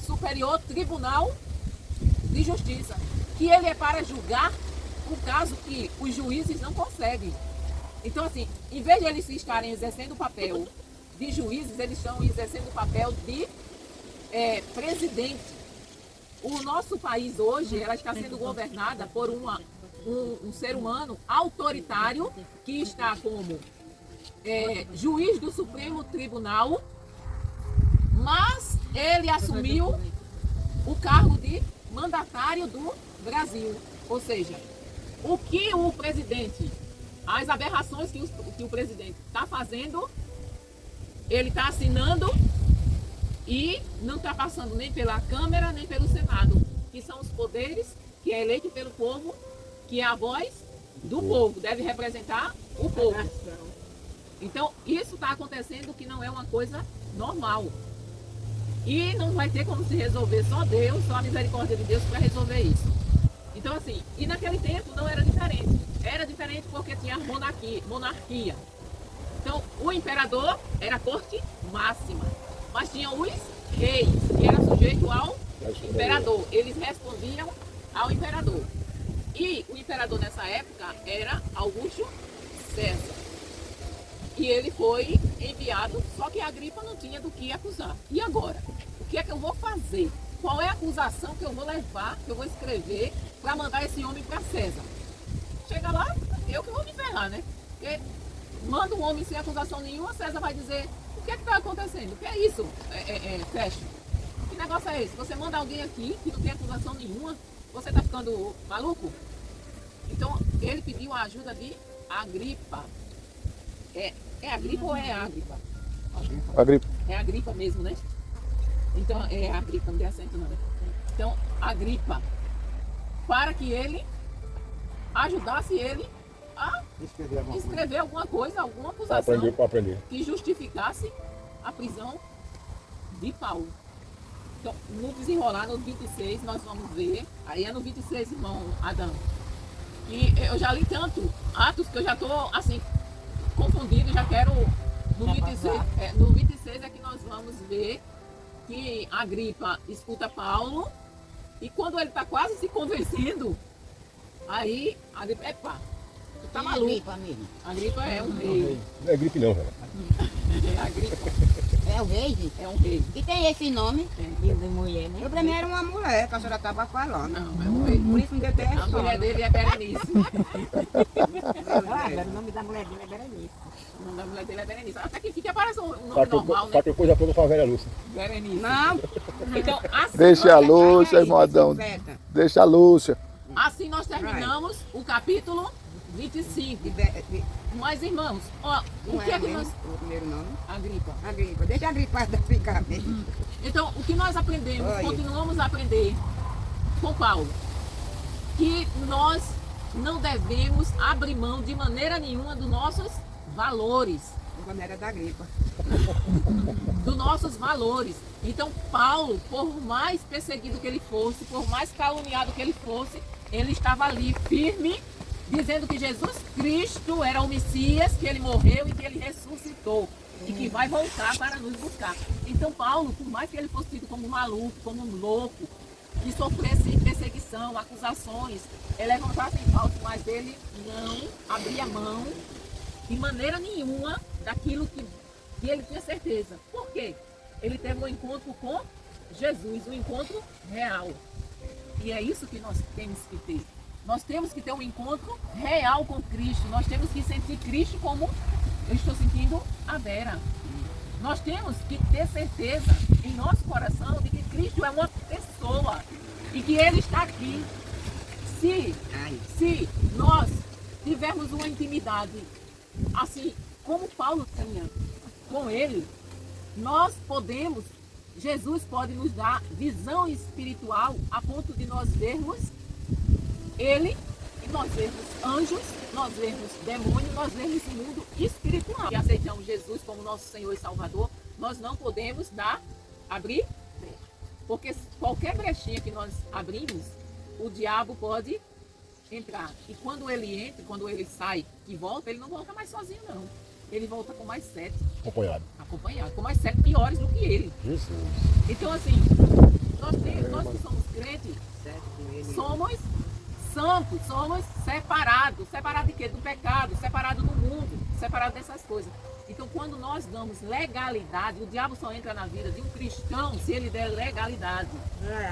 Superior Tribunal de Justiça, que ele é para julgar o caso que os juízes não conseguem. Então, assim, em vez de eles estarem exercendo o papel de juízes, eles estão exercendo o papel de presidente. O nosso país hoje, ela está sendo governada por um ser humano autoritário que está como juiz do Supremo Tribunal, mas ele assumiu o cargo de mandatário do Brasil. Ou seja, o que o presidente, as aberrações que o presidente está fazendo, ele está assinando e não está passando nem pela Câmara, nem pelo Senado, que são os poderes que é eleito pelo povo, que é a voz do povo, deve representar o povo. Então, isso está acontecendo que não é uma coisa normal. E não vai ter como se resolver, só Deus, só a misericórdia de Deus para resolver isso. Então, assim, e naquele tempo não era diferente. Era diferente porque tinha monarquia. Então, o imperador era a corte máxima. Mas tinha os reis, que era sujeito ao imperador. Eles respondiam ao imperador. E o imperador nessa época era Augusto César. E ele foi enviado, só que a Agripa não tinha do que acusar. E agora? O que é que eu vou fazer? Qual é a acusação que eu vou levar, que eu vou escrever para mandar esse homem para César? Chega lá, eu que vou me ferrar, né? Porque manda um homem sem acusação nenhuma, César vai dizer, o que é que está acontecendo? O que é isso, Festo? Que negócio é esse? Você manda alguém aqui que não tem acusação nenhuma, você está ficando maluco? Então, ele pediu a ajuda de Agripa. É Agripa ou é Agripa? Agripa. É Agripa mesmo, né? Então, é Agripa, não tem acento não, né? Então, Agripa, para que ele ajudasse ele a escrever alguma coisa, alguma acusação Para aprender. que justificasse a prisão de Paulo. Então, no desenrolar, no 26, nós vamos ver, aí é no 26, irmão Adão, e eu já li tanto Atos que eu já estou, assim, confundido, já quero, no 26 é que nós vamos ver que Agripa escuta Paulo, e quando ele está quase se convencendo, aí Agripa, epa, tu tá maluco. Agripa mesmo. Agripa é um rei. Não é gripe não, velho. Agripa É o rei, gente? é um rei. E tem esse nome? Filho de mulher, né? Eu pra mim era uma mulher, que a senhora estava falando. Não, é um rei. Por isso me deu até A mulher dele é Berenice. Ah, o nome da mulher dele é Berenice. O nome da mulher dele é Berenice. Até que fica aparece um nome Só que normal, né? coisa toda com a velha Lúcia. Berenice. Não. Então, assim, Deixa a Lúcia, Aí, irmão Adão. Beta. Deixa a Lúcia. assim nós terminamos o capítulo 25. Mas, irmãos, ó, o Não que é é que mesmo nós... o primeiro nome? Agripa. Agripa. Deixa a gripada ficar mesmo. Então, o que nós aprendemos, Olha. continuamos a aprender com Paulo, que nós não devemos abrir mão de maneira nenhuma dos nossos valores. Quando era da gripa. Dos nossos valores. Então, Paulo, por mais perseguido que ele fosse, por mais caluniado que ele fosse, ele estava ali firme, dizendo que Jesus Cristo era o Messias, que ele morreu e que ele ressuscitou e que vai voltar para nos buscar. Então, Paulo, por mais que ele fosse tido como um maluco, como um louco, que sofresse perseguição, acusações, levantassem falsos, mas ele não abria mão de maneira nenhuma daquilo que ele tinha certeza. Por quê? Ele teve um encontro com Jesus, um encontro real. E é isso que nós temos que ter. Nós temos que ter um encontro real com Cristo. Nós temos que sentir Cristo como eu estou sentindo a Vera. Nós temos que ter certeza em nosso coração de que Cristo é uma pessoa e que Ele está aqui. Se nós tivermos uma intimidade assim como Paulo tinha com Ele, nós podemos, Jesus pode nos dar visão espiritual a ponto de nós vermos Ele e nós vermos anjos, nós vermos demônios, nós vermos esse mundo espiritual. E aceitamos Jesus como nosso Senhor e Salvador, nós não podemos abrir brecha. Porque qualquer brechinha que nós abrimos, o diabo pode entrar. E quando ele entra, quando ele sai e volta, ele não volta mais sozinho, não. Ele volta com mais 7 acompanhado, com mais 7 piores do que ele. Jesus. Então, assim, nós que somos crentes, somos santos, somos separados. Separados de quê? Do pecado, separados do mundo, separados dessas coisas. Então, quando nós damos legalidade, o diabo só entra na vida de um cristão se ele der legalidade.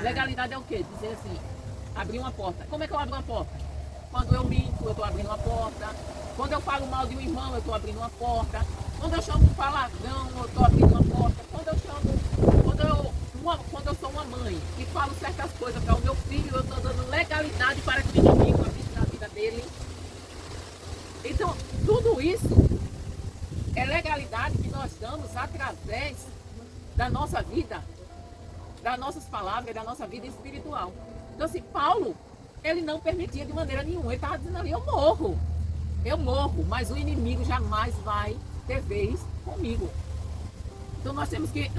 Legalidade é o quê? Dizer assim, abrir uma porta. Como é que eu abro uma porta? Quando eu minto, eu estou abrindo uma porta. Quando eu falo mal de um irmão, eu estou abrindo uma porta. Quando eu chamo um palavrão, eu estou abrindo uma porta. Quando eu sou uma mãe e falo certas coisas para o meu filho, eu estou dando legalidade para que o inimigo habite na vida dele. Então, tudo isso é legalidade que nós damos através da nossa vida, das nossas palavras, da nossa vida espiritual. Então, assim, Paulo, ele não permitia de maneira nenhuma. Ele estava dizendo ali, eu morro, mas o inimigo jamais vai ter vez comigo. Então, nós temos que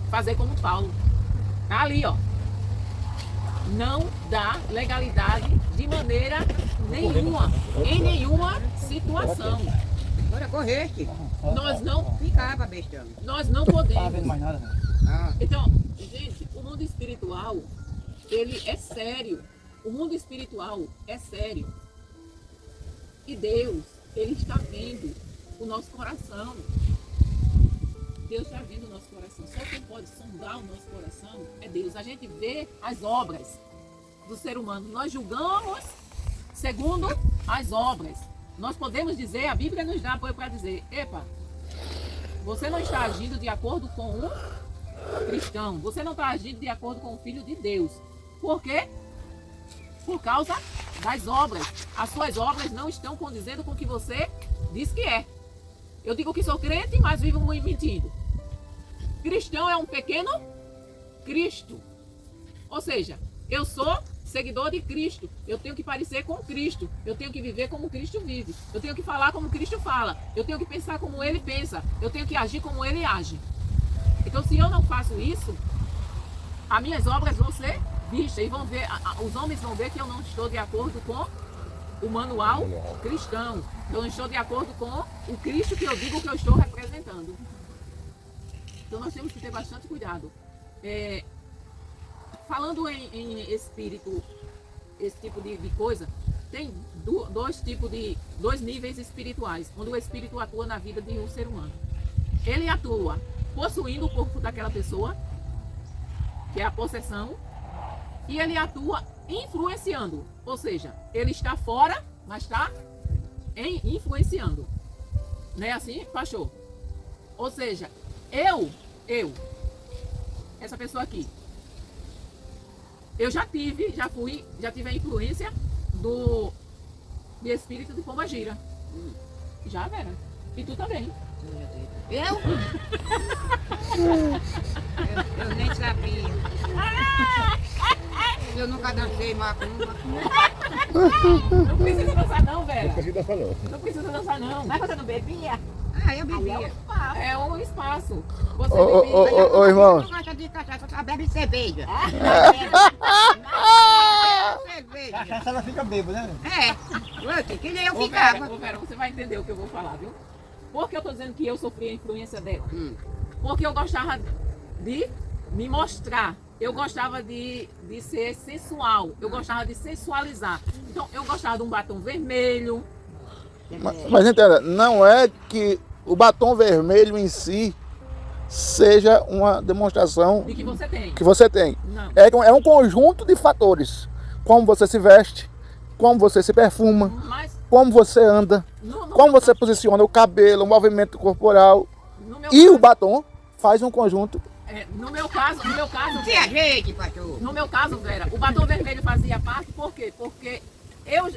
fazer como Paulo. Tá ali, ó. Não dá legalidade de maneira nenhuma, em nenhuma situação. Agora correste. Nós não Ficava bestando. Nós não podemos. Ah, Então, gente, o mundo espiritual, ele é sério. O mundo espiritual é sério. E Deus, ele está vendo o nosso coração. Deus está vendo o nosso coração. Só quem pode sondar o nosso coração é Deus. A gente vê as obras do ser humano. Nós julgamos segundo as obras. Nós podemos dizer, a Bíblia nos dá apoio para dizer, epa, você não está agindo de acordo com um cristão. Você não está agindo de acordo com o Filho de Deus. Por quê? Por causa das obras. As suas obras não estão condizendo com o que você diz que é. Eu digo que sou crente, mas vivo muito mentindo. Cristão é um pequeno Cristo. Ou seja, eu sou seguidor de Cristo. Eu tenho que parecer com Cristo. Eu tenho que viver como Cristo vive. Eu tenho que falar como Cristo fala. Eu tenho que pensar como Ele pensa. Eu tenho que agir como Ele age. Então, se eu não faço isso, as minhas obras vão ser vistas e vão ver, os homens vão ver que eu não estou de acordo com o manual cristão. Eu não estou de acordo com o Cristo que eu digo que eu estou representando. Então nós temos que ter bastante cuidado. Falando em espírito, esse tipo de coisa, tem dois níveis espirituais, onde o espírito atua na vida de um ser humano. Ele atua possuindo o corpo daquela pessoa, que é a possessão, e ele atua influenciando, ou seja, ele está fora, mas está influenciando. Não é assim, pastor? Ou seja, essa pessoa aqui, eu já tive a influência do espírito de Pombagira. Já, Vera? E tu também. Eu? eu nem sabia. Eu nunca dancei macumba. Não precisa dançar não, Vera. Não precisa dançar, não. Não precisa dançar não. Mas você não bebia? Ah, eu bebia. É um espaço. Você Ô, irmão. Não gosta de cachaça, só bebe cerveja. Cerveja. Cachaça ela fica bêbada, né? É. Que nem eu Ô, ficava. Vera, você vai entender o que eu vou falar, viu? Por que eu tô dizendo que eu sofri a influência dela? Hum. Porque eu gostava de me mostrar. Eu gostava de ser sensual. Eu gostava de sensualizar. Então, eu gostava de um batom vermelho. Mas entenda, não é que o batom vermelho em si seja uma demonstração De que você tem. que você tem. Não. É um conjunto de fatores. Como você se veste, como você se perfuma, Mas como você anda, como você posiciona o cabelo, o movimento corporal. no meu E caso, o batom faz um conjunto. no meu caso, Se a gente, pastor. no meu caso, Vera, o batom vermelho fazia parte, por quê? Porque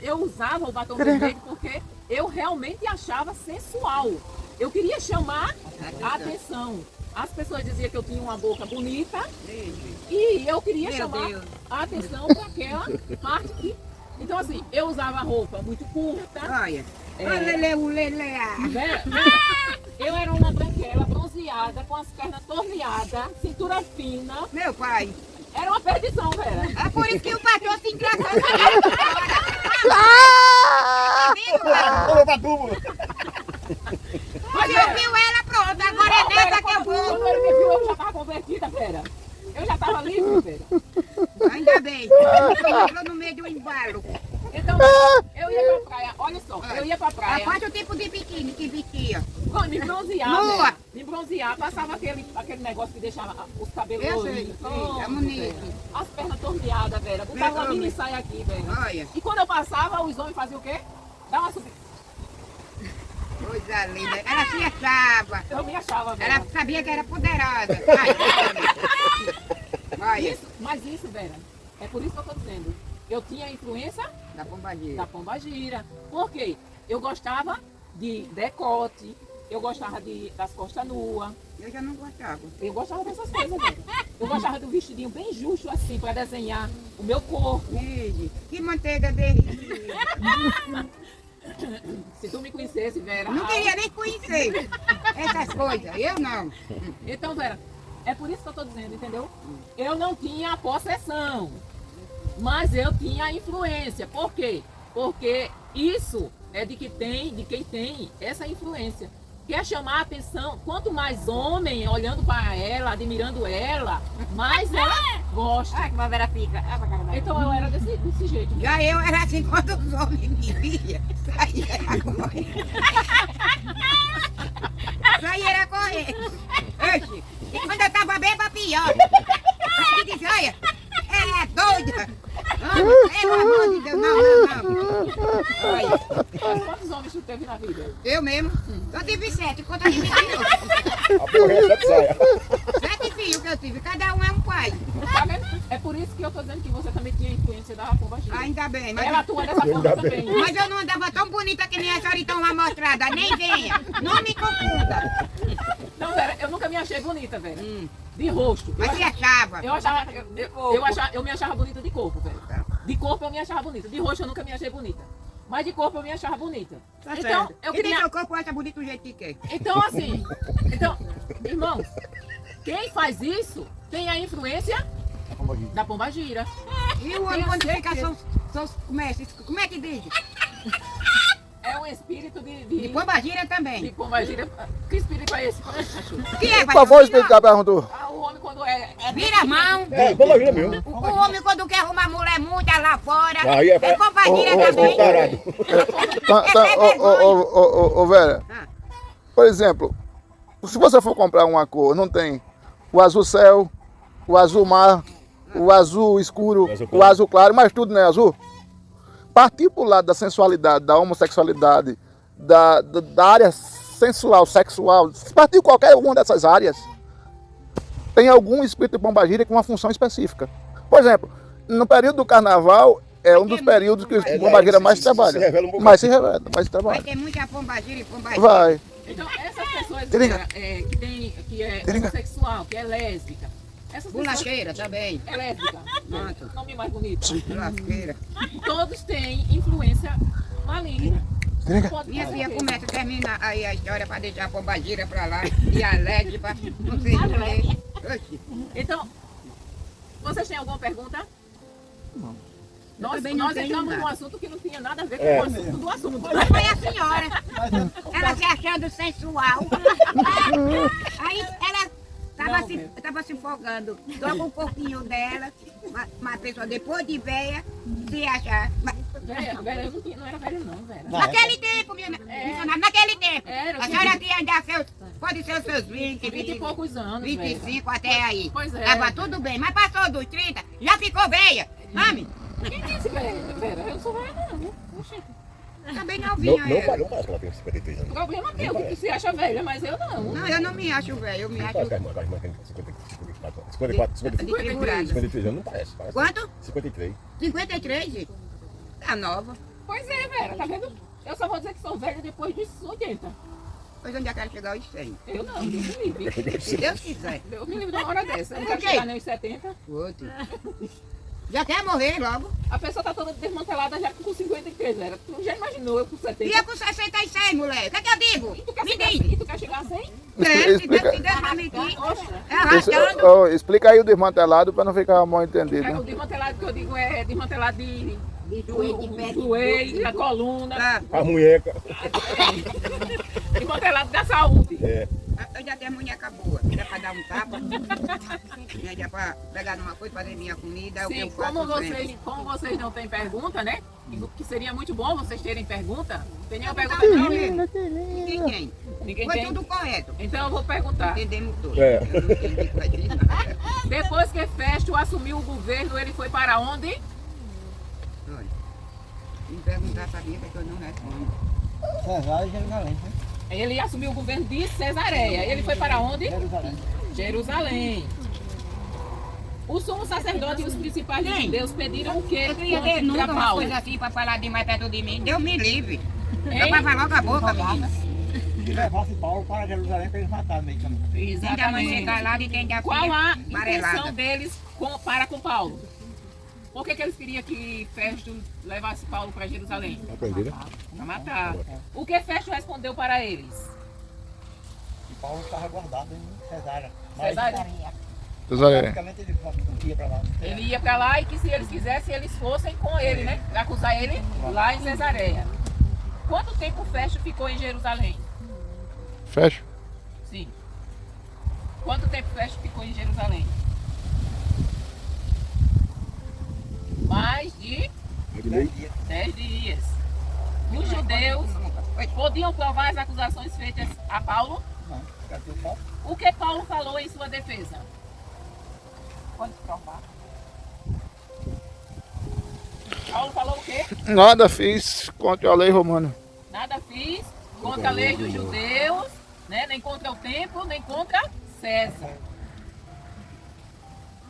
eu usava o batom vermelho porque eu realmente achava sensual. Eu queria chamar a atenção. As pessoas diziam que eu tinha uma boca bonita e eu queria Meu chamar Deus. a atenção para aquela parte que... Então, assim, eu usava roupa muito curta. Olha. É. Olha. Eu era uma branquela bronzeada, com as pernas torneadas, cintura fina. Meu pai. Era uma perdição, Vera. É por isso que o pastor se engraçou. Ô, Batuba! Você ouviu ela, pronto. Agora é nessa que eu vou. Quando ele me viu, eu já estava convertida, Vera. Eu já estava livre, Vera. Ainda bem. Entrou no meio do embalo. Então, eu ia pra praia, olha só, eu ia pra praia, Qual o tipo de biquíni que vestia? me bronzear, Nua. né? Me bronzear, passava aquele negócio que deixava os cabelos Eu sei, loiros, sei, pronto, é bonito. Vera. As pernas torneadas, Vera, botava uma Meu mini Deus. saia aqui, Vera. Olha. E quando eu passava, os homens faziam o quê? Dá uma subida. Coisa linda. Ela se achava. Eu me achava, Vera. Ela sabia que era poderosa. Olha. Mas isso, Vera, é por isso que eu tô dizendo. Eu tinha a influência Da Pombagira. da Pombagira. Por quê? Eu gostava de decote, eu gostava das costas nuas. Eu já não gostava. Eu gostava dessas coisas, Vera. Eu gostava do vestidinho bem justo assim, para desenhar o meu corpo. Ih, que manteiga derretida. Se tu me conhecesse, Vera. Não queria nem conhecer essas coisas. Eu não. Então, Vera, é por isso que eu tô dizendo, entendeu? Eu não tinha a possessão, mas eu tinha a influência. Por quê? Porque isso é de quem tem essa influência. Quer chamar a atenção, quanto mais homem olhando para ela, admirando ela, mais ela gosta. Olha como a Vera fica. Olha pra cara dela. Então eu era desse jeito. Já eu era assim quando os homens me viam. Saía era correndo. Saía era correndo. Oxe, e quando eu tava bem pra pior. Assim que disse, olha, ela é doida. Pelo amor de Deus, não. Olha, Quantos homens tu teve na vida? eu mesmo. Eu tive 7, quanto a gente me tirou. A porra é 7 saia. 7 filhos que eu meu filho, cada um é um pai. Tá vendo? É por isso que eu tô dizendo que você também tinha influência da pombagira. Ainda bem, mas, Ela atua dessa forma também. mas eu não andava tão bonita que nem a senhora tão amostrada, nem venha. Não me confunda. Não, Vera, eu nunca me achei bonita, Vera. De rosto. Mas se achava. Eu me achava bonita de corpo, Vera. De corpo eu me achava bonita. De rosto eu nunca me achei bonita. Mas de corpo eu me achava bonita. Tá Então, certo. eu E nem queria. seu corpo acha bonito do jeito que quer. Então, assim. Então, irmãos, quem faz isso tem a influência da pombagira. E o homem quando fica como é que diz? É um espírito De de pombagira também. de pombagira. Que espírito é esse? O que é, Por favor, explicar, perguntou. Ah, o homem quando é Vira a mão. É, pombagira mesmo. O homem quando quer arrumar mulher muita lá fora. Aí é- É pombagira Ô, ô, também. Parado. Ô, Vera, Ah. por exemplo, se você for comprar uma cor, não tem o azul céu, o azul mar, o azul escuro, o azul claro, mas tudo não é azul. Partir para o lado da sensualidade, da homossexualidade, da área sensual, sexual, se partir qualquer uma dessas áreas, tem algum espírito de pombagira com uma função específica. Por exemplo, no período do carnaval, é um dos períodos que o pombagira mais trabalha. se revela um bocado. Mais se revela, mais Vai trabalha. ter muita pombagira e pombagira. Vai. Então, essas pessoas Tringa. que é Tringa. homossexual, que é lésbica, essas pessoas Bolacheira também. é lésbica, Pronto. nome mais bonito. Lasqueira. Todos têm influência maligna. Tringa. Pode Minha ter filha certeza. começa, termina aí a história pra deixar a pombagira pra lá e a lésbica, não sei o que. Oxi. Então, vocês têm alguma pergunta? Eu Nós também não tenho entramos nada. num assunto que não tinha nada a ver com É. o assunto do assunto. Mas foi a senhora. Ela se achando sensual. Aí ela tava se folgando. Só com o corpinho dela. Uma pessoa depois de véia se achar. Vera, eu não era velha não, Vera. Naquele tempo, minha missionária, naquele tempo. Era, A senhora tinha ainda pode ser os seus 20, 20 e poucos anos, 25 até aí. Pois é. Tava tudo bem, mas passou dos 30, já ficou veia. Mami, Quem disse Vera? Eu não sou velha não. Oxi. também Não, novinha não, ela. não parece que ela tem 53 anos. Problema teu, que tu se acha velha, mas eu não. Não, eu não me acho velha, eu me Não acho parece que a irmã tem 54, 53 desfigurada. anos, não parece. Parece Quanto? 53. 53? Tá nova. Pois é, Vera, tá vendo? Eu só vou dizer que sou velha depois dos 80. Pois onde eu quero chegar aos 100. Eu não, Deus me livre. Se Deus quiser. Deus me livre de uma hora dessa. Eu não quero Ok. chegar nem aos 70. Outro. Já quer morrer logo. A pessoa tá toda desmantelada já com 53, Vera. Tu já imaginou eu com 70? E eu com 66, mulher. O que é que eu digo? E tu quer Me chegar, diz. e tu quer chegar a 100? Se Deus quiser permitir. Arrastando. Explica aí o desmantelado para não ficar mal entendido. É, Né? o desmantelado que eu digo é desmantelado de joelho, de pé, de joelho, da coluna, Ah, A munheca. desmantelado da saúde. É. eu já tenho a munheca boa. Dá pra dar um tapa. Já pra pegar numa coisa, fazer minha comida. é o que Sim, eu faço sempre. como vocês não têm pergunta, né? Que seria muito bom vocês terem pergunta. Tem nenhuma pergunta Não, não? Ninguém. Ninguém Foi tem? tudo correto. Então eu vou perguntar. Entendemos tudo. É. Eu não entendi coisa nada. Depois que Festo assumiu o governo, ele foi para onde? Olha, se me perguntar, sabia que eu não respondo. Cesário e Jerusalém, né? Ele assumiu o governo de Cesareia. Ele foi para onde? Jerusalém. Jerusalém. O sumo sacerdote e os principais Quem? judeus pediram o quê? Eu queria ter nunca Contra uma Paulo. coisa assim pra falar demais perto de mim. Deus me livre. Hein? Tapava logo a boca, menina. E levasse Paulo para Jerusalém para eles matarem no meio do caminho. Tem da mãe Exatamente. chegar lá e tem da Qual a filha intenção amarelada. deles para com Paulo? Por que eles queriam que Festo levasse Paulo para Jerusalém? Aprender, né? Para matar. O que Festo respondeu para eles? E Paulo estava guardado em Cesária. Cesária. Praticamente ele ia para lá. Ele ia para lá e que se eles quisessem, eles fossem com ele, né? Para acusar ele lá em Cesareia. Quanto tempo Festo ficou em Jerusalém? Fecha. Sim. Quanto tempo Festo ficou em Jerusalém? Mais de 10 dias. Os judeus podiam provar as acusações feitas a Paulo? Não, cadê o Paulo? O que Paulo falou em sua defesa? Pode provar. Paulo falou o quê? Nada fiz contra a lei romana. Nada fiz contra a lei dos judeus, né? Nem contra o templo, nem contra César.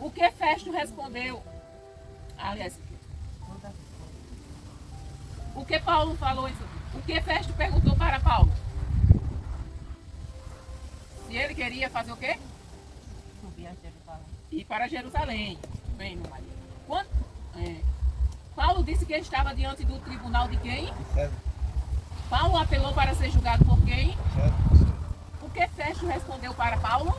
O que Festo respondeu? Aliás, o que Paulo falou isso? O que Festo perguntou para Paulo? Se ele queria fazer o quê? Subir a Jerusalém. Ir para Jerusalém. Bem, meu marido. Paulo disse que estava diante do tribunal de quem? César. Paulo apelou para ser julgado por quem? César. O que Festo respondeu para Paulo?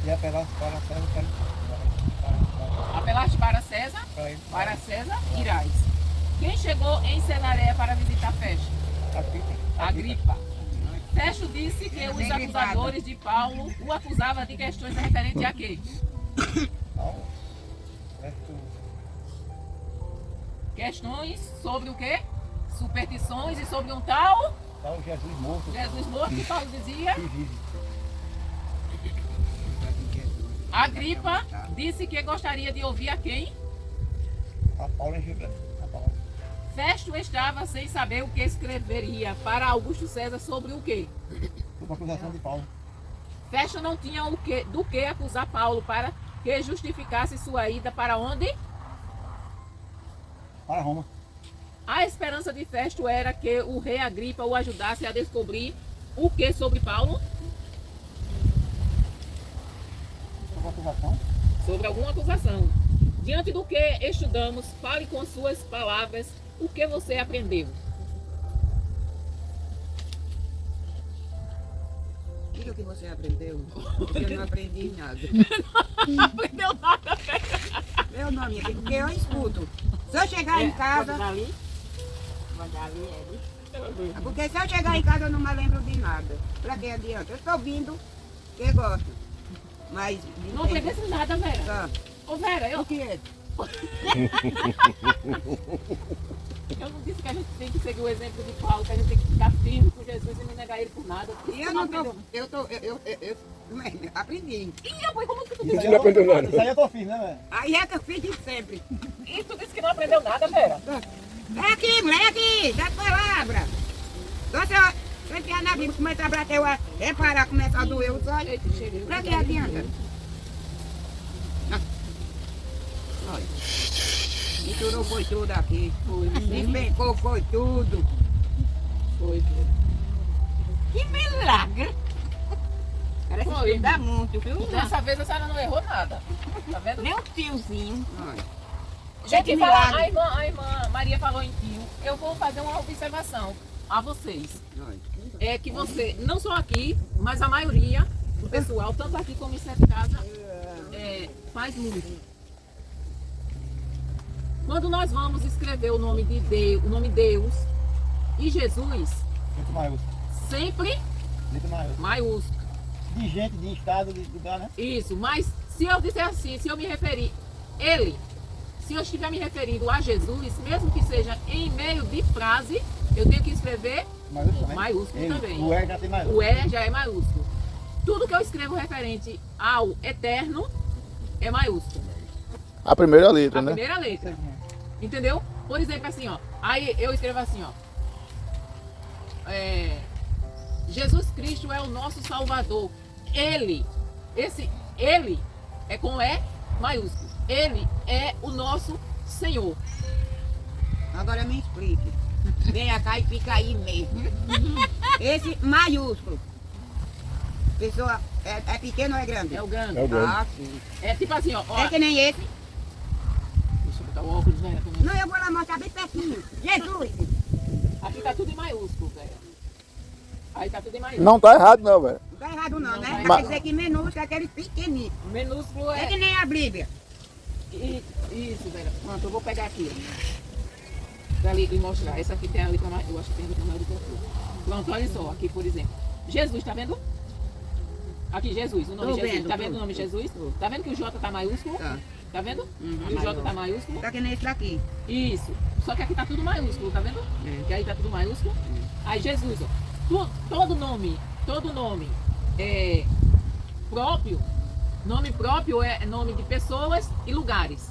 E apelar para César, Apelaste para César? para ele. Para César irás. Quem chegou em Cesareia para visitar Festo? Agripa. Festo disse que os acusadores de Paulo o acusavam de questões referentes a quê? Paulo. Certo. Questões sobre o quê? Superstições e sobre um tal Paulo Jesus morto. Jesus morto, que Paulo dizia. Que vive. Agripa disse que gostaria de ouvir a quem? A Paulo em Gibran. A Paulo. Festo estava sem saber o que escreveria para Augusto César sobre o quê? Uma acusação de Paulo. Festo não tinha do que acusar Paulo para que justificasse sua ida para onde? Para Roma. A esperança de Festo era que o rei Agripa o ajudasse a descobrir o que sobre Paulo? Uma acusação. Sobre alguma acusação. Diante do que estudamos, fale com suas palavras o que você aprendeu. Diga o que você aprendeu. Eu não aprendi nada. Não aprendeu nada, Meu nome é porque eu escuto. Se eu chegar em casa, Ali. Mandar ali, ali. porque se eu chegar em casa eu não me lembro de nada. Pra que adianta? Eu estou vindo, que gosto. Mas. Não aprendesse nada, Vera. Tá. Ô, Vera, O que é? eu não disse que a gente tem que seguir o exemplo de Paulo, que a gente tem que ficar firme com Jesus e não negar ele por nada. E eu não tô. Aprendi. Ih, rapaz, como que tu Isso disse? não aprendeu nada. Isso aí eu tô firme, né, velho? Aí é que eu fiz de sempre. E tu disse que não aprendeu nada, Vera. É aqui, moleque, dá palavra. Você enfiar na Bíblia, começar a bater o ar, reparar, começa a doer os olhos. Eita, cheguei. Pra que adianta? Olha. Misturou foi tudo aqui. Despencou foi tudo. Foi. Que milagre! Parece que Foi. dá muito, viu? Dessa vez a senhora não errou nada. Tá vendo? Nem um fiozinho. Olha. Gente, Que fala, milagre. a irmã Maria falou em tio. Eu vou fazer uma observação a vocês. Olha. É que você, não só aqui, mas a maioria do pessoal, tanto aqui como em Sete Casa, faz muito. Quando nós vamos escrever o nome de Deus, e Jesus, Muito maiúsculo. sempre Muito maiúsculo. maiúsculo. De gente, de estado, de lugar, né? Isso, mas se eu disser assim, se eu me referir, se eu estiver me referindo a Jesus, mesmo que seja em meio de frase, eu tenho que escrever Maiúsculo também. maiúsculo Ele, também. O E já tem maiúsculo. O E já é maiúsculo. Tudo que eu escrevo referente ao eterno é maiúsculo. A primeira letra, A né? primeira letra. Entendeu? Por exemplo, assim, ó. Aí eu escrevo assim, ó. Jesus Cristo é o nosso Salvador. Ele é com E maiúsculo. Ele é o nosso Senhor. Agora me explique. Venha cá e fica aí mesmo. Esse maiúsculo. Pessoa é pequeno ou é grande? É o grande. É o grande. Ah, sim. É tipo assim, ó. É que nem esse. Deixa eu botar o óculos, velho. também. Não, eu vou lá mostrar bem pertinho. Jesus! Aqui tá tudo em maiúsculo, velho. Aí tá tudo em maiúsculo. Não tá errado não, velho. Não tá errado não, né? Mas- Quer dizer que minúsculo é aquele pequenininho. Minúsculo É é. que nem a Bíblia. Isso, velho. Pronto, eu vou pegar aqui. Pra ali e mostrar. Essa aqui tem a letra mais. Eu acho que tem a letra maior do que a sua. Pronto, olha só. Aqui, por exemplo. Jesus, tá vendo? Aqui, Jesus. O nome Tô Jesus. vendo, Tá tô. vendo o nome Jesus? Tá vendo que o J tá maiúsculo? Tá. Tá vendo? Uhum. Que o J tá maiúsculo? Tá que nem esse daqui. Isso. Só que aqui tá tudo maiúsculo, tá vendo? É. Que aí tá tudo maiúsculo. Aí Jesus, ó. Todo nome próprio. Nome próprio é nome de pessoas e lugares.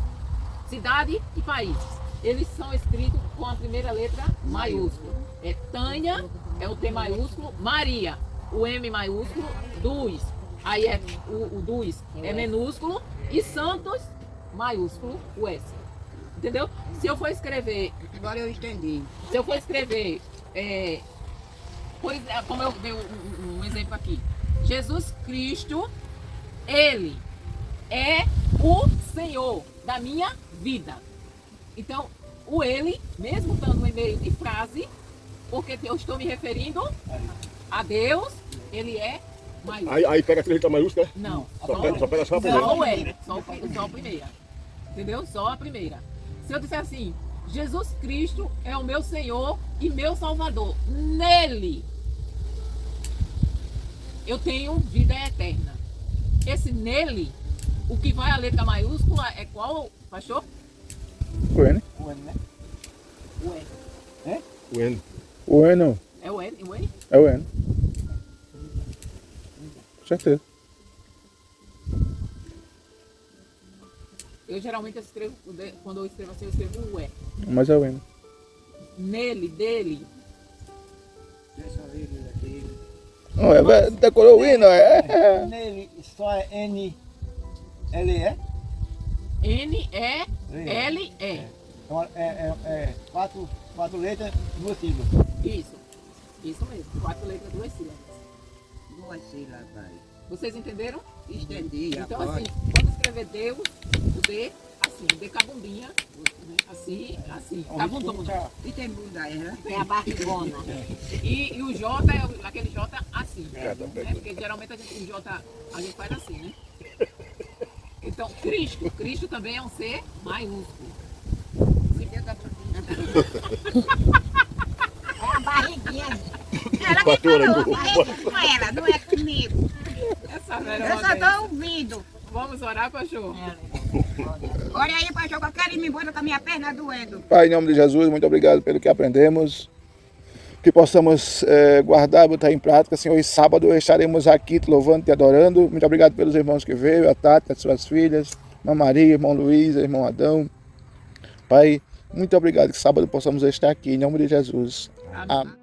Cidade e países. Eles são escritos com a primeira letra maiúscula. É Tânia, é o T maiúsculo. Maria, o M maiúsculo, dus. Aí é o dus é minúsculo e Santos maiúsculo, o S. Entendeu? Se eu for escrever, Agora eu entendi. se eu for escrever, como eu dei um exemplo aqui, Jesus Cristo, Ele é o Senhor da minha vida. Então, o Ele, mesmo estando em meio de frase, porque eu estou me referindo a Deus, Ele é maiúsculo. Aí pega aquele letra maiúscula, né? Não, Só pega só a primeira. só o L, só a primeira. Entendeu? Só a primeira. Se eu disser assim, Jesus Cristo é o meu Senhor e meu Salvador, nele eu tenho vida eterna. Esse nele, o que vai a letra maiúscula é qual, pastor? O N. O N, né? O N. O N. O N. É o N? O N? É o N. Com certeza. Eu geralmente escrevo, quando eu escrevo assim, eu escrevo o E. Mas é o N. Nele, dele. Essa vírgula dele. Não, decorou o hino, é? Nele só é N, L, E. N-E-L-E. Então é quatro letras, duas sílabas. Isso mesmo. 4 letras, 2 sílabas. Duas sílabas. Vocês entenderam? Entendi. Então, agora. assim, quando escrever Deus, o D, assim, D cabumbinha, né? Assim, cabundona. E tem bunda aí, né? É a barrigona. E o J é aquele J assim. É, tá Né? Porque geralmente o J a gente faz assim, né? Então, Cristo também é um C maiúsculo. É a barriguinha. Ela que falou, é com ela, não é comigo. Essa velha Eu só modéstia. tô ouvindo. Vamos orar, pastor? Olha aí, pastor, que eu quero ir me embora com a minha perna doendo. Pai, em nome de Jesus, muito obrigado pelo que aprendemos. Que possamos guardar e botar em prática, Senhor. E sábado estaremos aqui te louvando, te adorando. Muito obrigado pelos irmãos que veio, a Tati, as suas filhas, irmã Maria, irmão Luiz, irmão Adão. Pai, muito obrigado que sábado possamos estar aqui, em nome de Jesus. Amém. Amém.